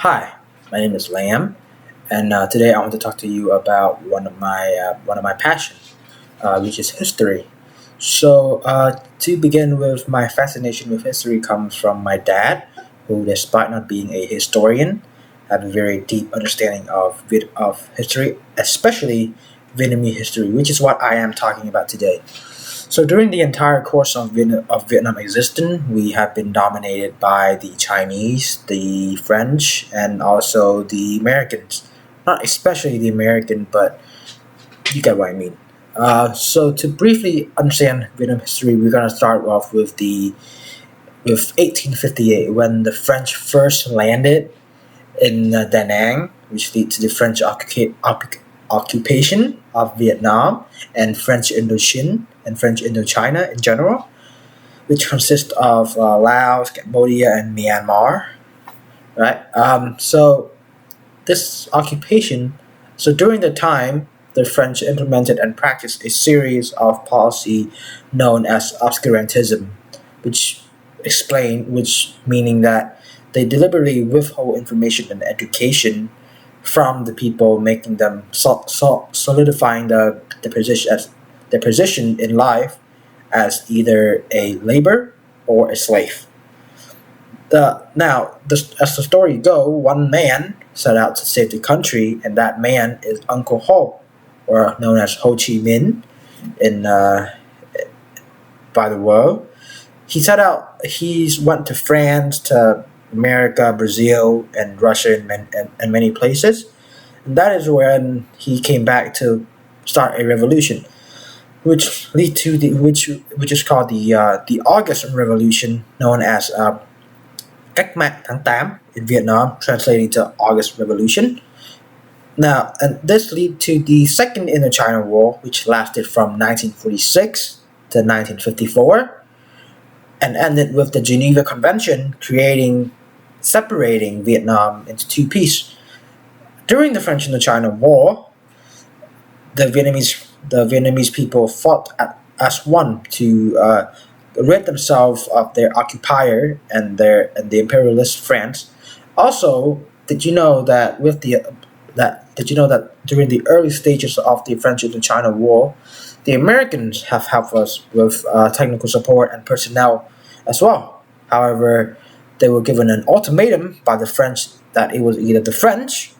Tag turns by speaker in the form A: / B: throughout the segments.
A: Hi, my name is Lam, and today I want to talk to you about one of my passions, which is history. To begin with, my fascination with history comes from my dad, who, despite not being a historian, had a very deep understanding of history, especially Vietnamese history, which is what I am talking about today. So during the entire course of Vietnam existence, we have been dominated by the Chinese, the French, and also the Americans. Not especially the American, but you get what I mean. So to briefly understand Vietnam history, we're gonna start off with 1858 when the French first landed in Da Nang, which led to the French occupation of Vietnam and French Indochina and French Indochina in general, which consists of Laos, Cambodia, and Myanmar. Right. So this occupation. So during the time, the French implemented and practiced a series of policy known as obscurantism, which which meaning that they deliberately withhold information and education from the people, making them solidifying their position in life as either a labor or a slave. As the story go, one man set out to save the country, and that man is Uncle Ho, or known as Ho Chi Minh, in by the world. He set out. He went to France, to America, Brazil, and Russia, and many places. And that is when he came back to start a revolution, which lead to which is called the August Revolution, known as Cách mạng tháng 8 in Vietnam, translating to August Revolution. Now, and this led to the Second Indochina War, which lasted from 1946 to 1954, and ended with the Geneva Convention, separating Vietnam into two pieces. During the French Indochina War, the Vietnamese people fought as one to rid themselves of their occupier and the imperialist France. Also, did you know that during the early stages of the French Indochina War, the Americans have helped us with technical support and personnel as well. However, they were given an ultimatum by the French that it was either the French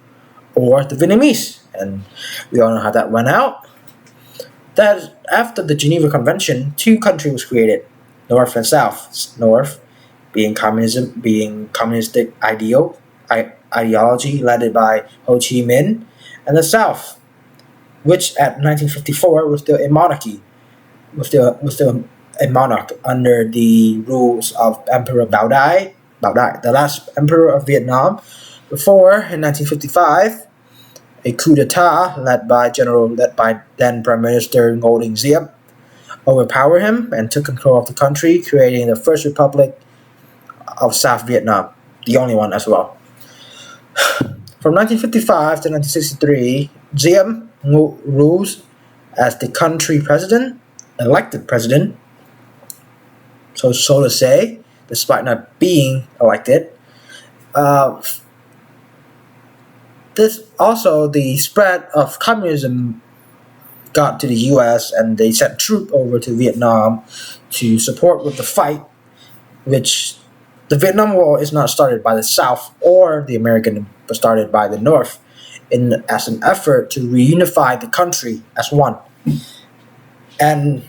A: or the Vietnamese, and we all know how that went out. That after the Geneva Convention, two countries was created, North and South. North being communistic ideology led by Ho Chi Minh, and the South, which at 1954 was still a monarchy, was still a monarch under the rules of Emperor Bao Dai, the last emperor of Vietnam. Before in 1955, a coup d'état led by then Prime Minister Ngô Đình Diệm overpowered him and took control of the country, creating the first republic of South Vietnam, the only one as well. From 1955 to 1963, Diem rules as the country president, elected president, so to say, despite not being elected. Uh, this also the spread of communism got to the U.S. and they sent troops over to Vietnam to support with the fight, which the Vietnam War is not started by the South or the American, but started by the North, in as an effort to reunify the country as one. And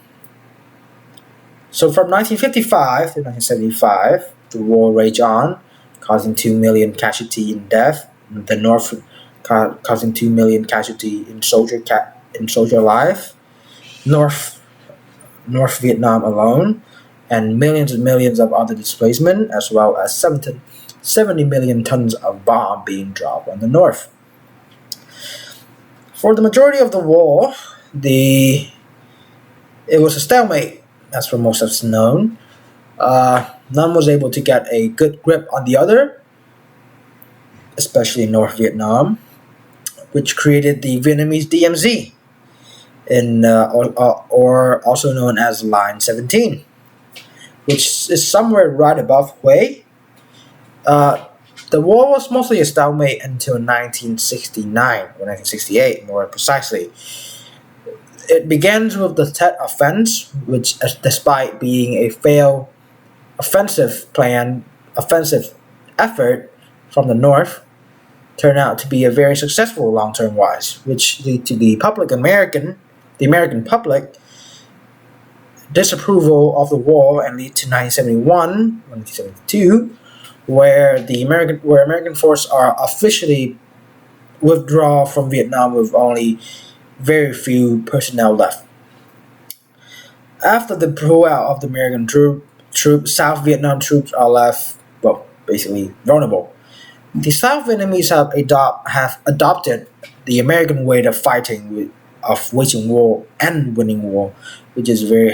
A: so from 1955 to 1975, the war raged on, causing 2 million casualty in death. The North causing 2 million casualty in soldier life. North Vietnam alone, and millions of other displacement, as well as 70 million tons of bomb being dropped on the North. For the majority of the war, it was a stalemate, as for most of us known. None was able to get a good grip on the other, especially North Vietnam, which created the Vietnamese DMZ, or also known as Line 17, which is somewhere right above Hue. Uh, The war was mostly a stalemate until 1969 or 1968, more precisely. It begins with the Tet Offense, which, despite being a failed offensive effort from the North, turned out to be a very successful long-term wise, which lead to the American public disapproval of the war and lead to 1971, 1972, where American forces are officially withdraw from Vietnam with only very few personnel left. After the pullout of the American troops, South Vietnam troops are left, well, basically vulnerable. The South Vietnamese have adopted the American way of fighting, of waging war and winning war, which is very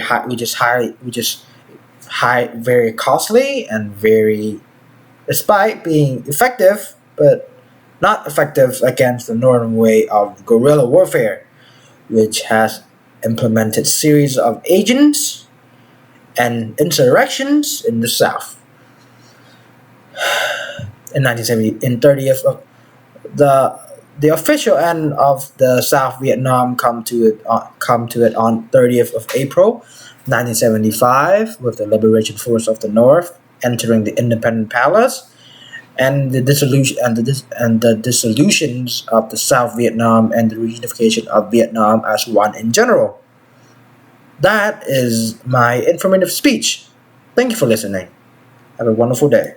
A: costly and very, despite being effective, but not effective against the northern way of guerrilla warfare, which has implemented series of agents and insurrections in the South. In 1970, in 30th of the official end of the South Vietnam come to it on 30th of April, 1975, with the Liberation Force of the North entering the Independent Palace, and the dissolutions of the South Vietnam and the reunification of Vietnam as one in general. That is my informative speech. Thank you for listening. Have a wonderful day.